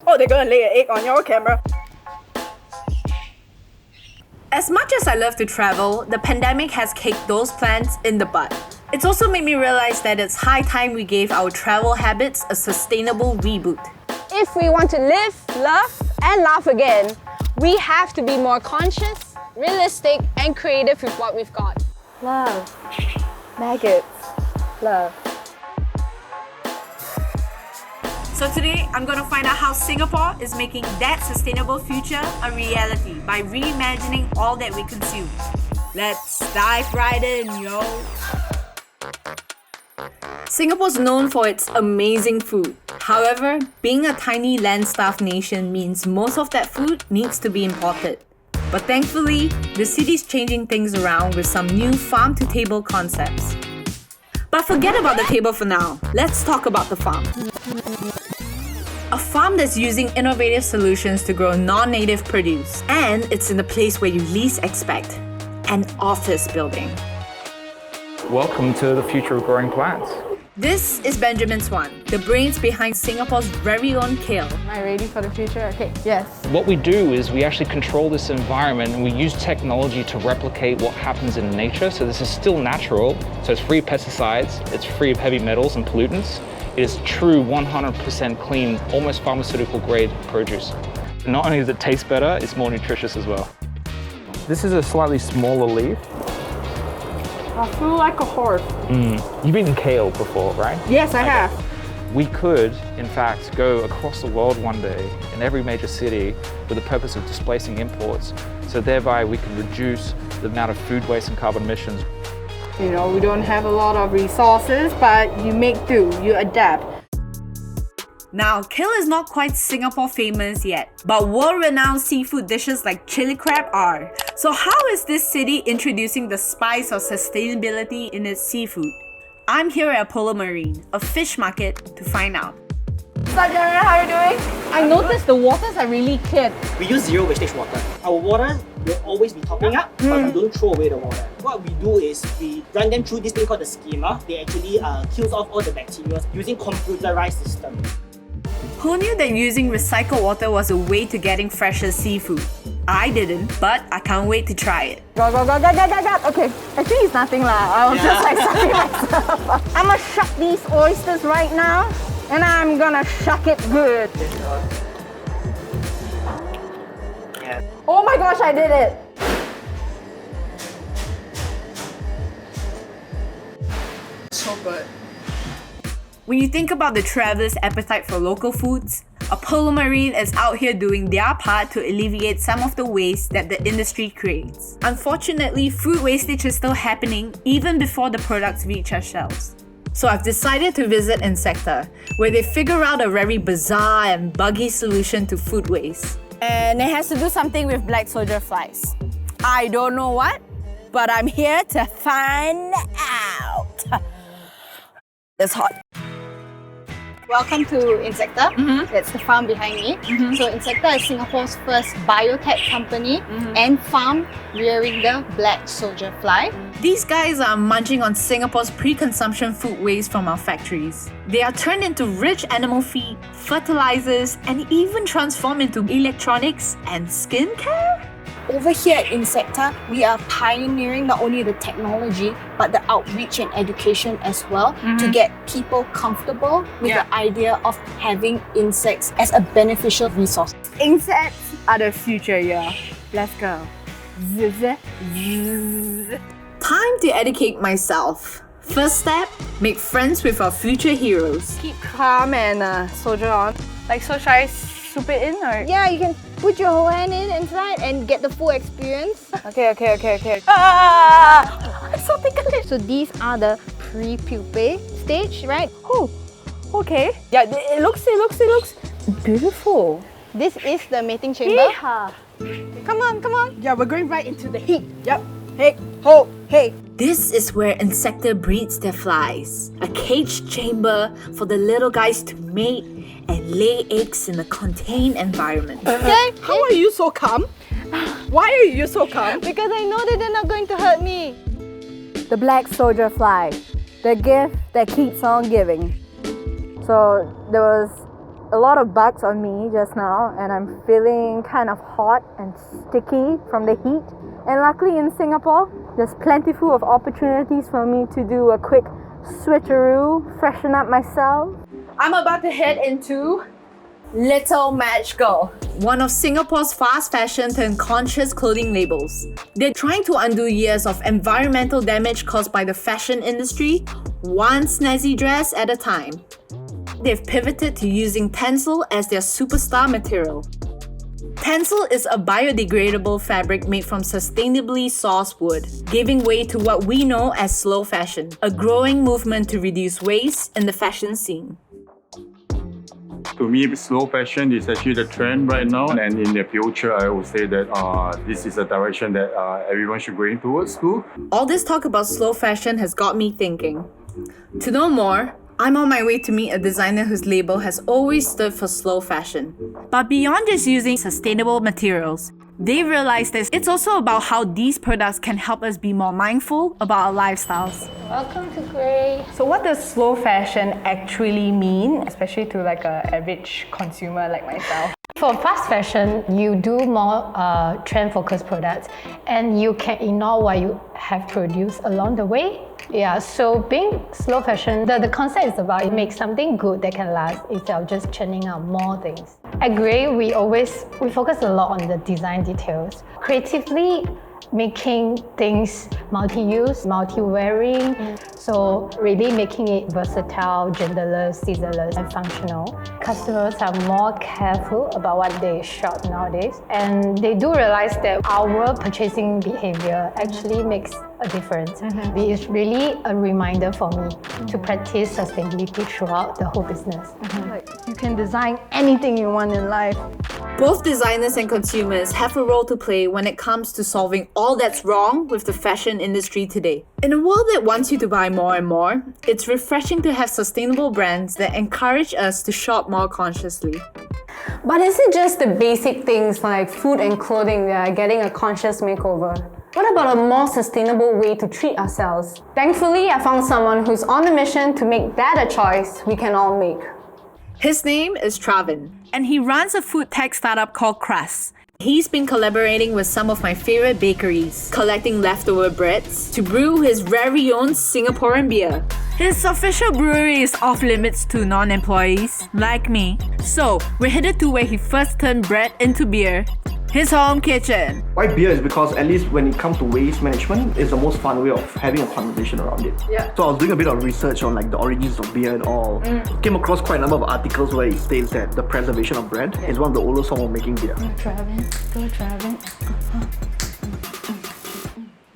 Oh, they're gonna lay an egg on your camera. As much as I love to travel, the pandemic has kicked those plans in the butt. It's also made me realize that it's high time we gave our travel habits a sustainable reboot. If we want to live, love, and laugh again, we have to be more conscious, realistic, and creative with what we've got. Love. Maggots. Love. So today, I'm gonna find out how Singapore is making that sustainable future a reality by reimagining all that we consume. Let's dive right in, yo! Singapore's known for its amazing food. However, being a tiny land-starved nation means most of that food needs to be imported. But thankfully, the city's changing things around with some new farm-to-table concepts. But forget about the table for now. Let's talk about the farm. A farm that's using innovative solutions to grow non-native produce. And it's in the place where you least expect, an office building. Welcome to the future of growing plants. This is Benjamin Swan, the brains behind Singapore's very own kale. Am I ready for the future? Okay, yes. What we do is we actually control this environment and we use technology to replicate what happens in nature. So this is still natural, so it's free of pesticides, it's free of heavy metals and pollutants. It is true 100% clean, almost pharmaceutical grade produce. Not only does it taste better, it's more nutritious as well. This is a slightly smaller leaf. I feel like a horse. You've eaten kale before, right? Yes, I have. We could, in fact, go across the world one day in every major city with the purpose of displacing imports, so thereby we can reduce the amount of food waste and carbon emissions. You know, we don't have a lot of resources, but you make do, you adapt. Now, kale is not quite Singapore famous yet, but world-renowned seafood dishes like chili crab are. So how is this city introducing the spice of sustainability in its seafood? I'm here at Apollo Marine, a fish market, to find out. What's up, Jeremy? How are you doing? I noticed the waters are really clear. We use zero wastage water. Our water will always be topping up, but we don't throw away the water. What we do is we run them through this thing called the skimmer. They actually kills off all the bacteria using computerized system. Who knew that using recycled water was a way to getting fresher seafood? I didn't, but I can't wait to try it. Go. Okay, actually it's nothing lah. I was just like sucking myself. I'm gonna shuck these oysters right now, and I'm gonna shuck it good. Yeah. Oh my gosh, I did it! So good. When you think about the traveler's appetite for local foods, Apollo Marine is out here doing their part to alleviate some of the waste that the industry creates. Unfortunately, food wastage is still happening even before the products reach our shelves. So I've decided to visit Insecta, where they figure out a very bizarre and buggy solution to food waste. And it has to do something with black soldier flies. I don't know what, but I'm here to find out. It's hot. Welcome to Insecta. That's the farm behind me. So Insecta is Singapore's first biotech company and farm rearing the black soldier fly. These guys are munching on Singapore's pre-consumption food waste from our factories. They are turned into rich animal feed, fertilizers, and even transformed into electronics and skincare? Over here at Insecta, we are pioneering not only the technology, but the outreach and education as well to get people comfortable with the idea of having insects as a beneficial resource. Insects are the future, yeah. Let's go. Time to educate myself. First step, make friends with our future heroes. Keep calm and soldier on. Like, so should I soup it in or? Yeah, you can put your whole hand in inside and get the full experience. Okay. Ah! So ticklish. So these are the pre-pupae stage, right? Oh, okay. Yeah, it looks beautiful. This is the mating chamber. Yeehaw. Come on. Yeah, we're going right into the heat. Yep. Hey, ho, hey. This is where Insecta breeds their flies. A caged chamber for the little guys to mate and lay eggs in a contained environment. How are you so calm? Why are you so calm? Because I know that they're not going to hurt me. The black soldier fly, the gift that keeps on giving. So there was a lot of bugs on me just now, and I'm feeling kind of hot and sticky from the heat. And luckily in Singapore, there's plentiful of opportunities for me to do a quick switcheroo, freshen up myself. I'm about to head into Little Magical. One of Singapore's fast fashion and conscious clothing labels. They're trying to undo years of environmental damage caused by the fashion industry, one snazzy dress at a time. They've pivoted to using tencel as their superstar material. Tencel is a biodegradable fabric made from sustainably sourced wood, giving way to what we know as slow fashion, a growing movement to reduce waste in the fashion scene. To me, slow fashion is actually the trend right now, and in the future, I would say that this is a direction that everyone should go in towards too. All this talk about slow fashion has got me thinking. To know more, I'm on my way to meet a designer whose label has always stood for slow fashion. But beyond just using sustainable materials, they realized that it's also about how these products can help us be more mindful about our lifestyles. Welcome to Grey. So what does slow fashion actually mean, especially to like an average consumer like myself? For fast fashion, you do more trend-focused products, and you can ignore what you have produced along the way. Yeah, so being slow fashion, the concept is about you make something good that can last instead of just churning out more things. At Grey, we focus a lot on the design details. Creatively, making things multi-use, multi-wearing, so really making it versatile, genderless, seasonless, and functional. Customers are more careful about what they shop nowadays, and they do realize that our purchasing behavior actually makes a difference. It's really a reminder for me to practice sustainability throughout the whole business. Like, you can design anything you want in life. Both designers and consumers have a role to play when it comes to solving all that's wrong with the fashion industry today. In a world that wants you to buy more and more, it's refreshing to have sustainable brands that encourage us to shop more consciously. But is it just the basic things like food and clothing that are getting a conscious makeover? What about a more sustainable way to treat ourselves? Thankfully, I found someone who's on a mission to make that a choice we can all make. His name is Travin, and he runs a food tech startup called Crust. He's been collaborating with some of my favorite bakeries, collecting leftover breads to brew his very own Singaporean beer. His official brewery is off limits to non-employees, like me. So, we're headed to where he first turned bread into beer, his home kitchen. Why beer is because at least when it comes to waste management, it's the most fun way of having a conversation around it. Yeah. So I was doing a bit of research on like the origins of beer and all. Came across quite a number of articles where it states that the preservation of bread is one of the oldest forms of making beer. Go Travin.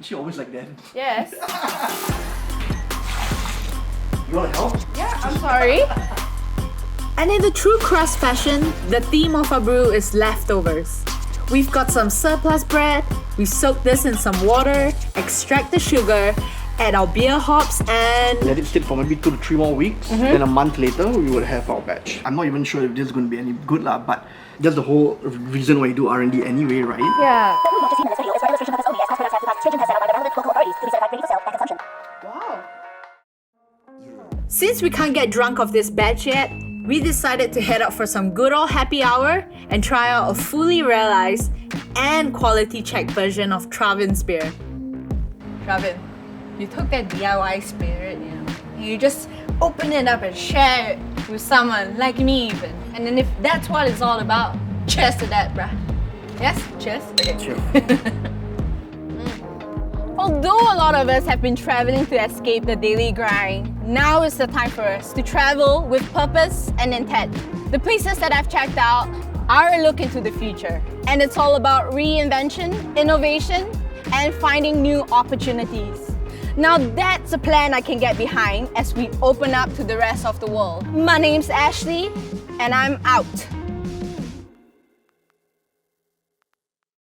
Is she always like that? Yes. You wanna help? Yeah, I'm sorry. And in the true Crust fashion, the theme of our brew is leftovers. We've got some surplus bread, we soak this in some water, extract the sugar, add our beer hops and... Let it sit for maybe 2 to 3 more weeks. Then a month later, we would have our batch. I'm not even sure if this is going to be any good lah, but that's the whole reason why you do R&D anyway, right? Yeah. Since we can't get drunk off this batch yet, we decided to head out for some good old happy hour and try out a fully realized and quality check version of Travin's beer. Travin, you took that DIY spirit, and you just open it up and share it with someone like me even. And then if that's what it's all about, cheers to that, bruh. Yes? Cheers? Okay. Sure. Although a lot of us have been traveling to escape the daily grind, now is the time for us to travel with purpose and intent. The places that I've checked out are a look into the future, and it's all about reinvention, innovation, and finding new opportunities. Now that's a plan I can get behind as we open up to the rest of the world. My name's Ashley, and I'm out.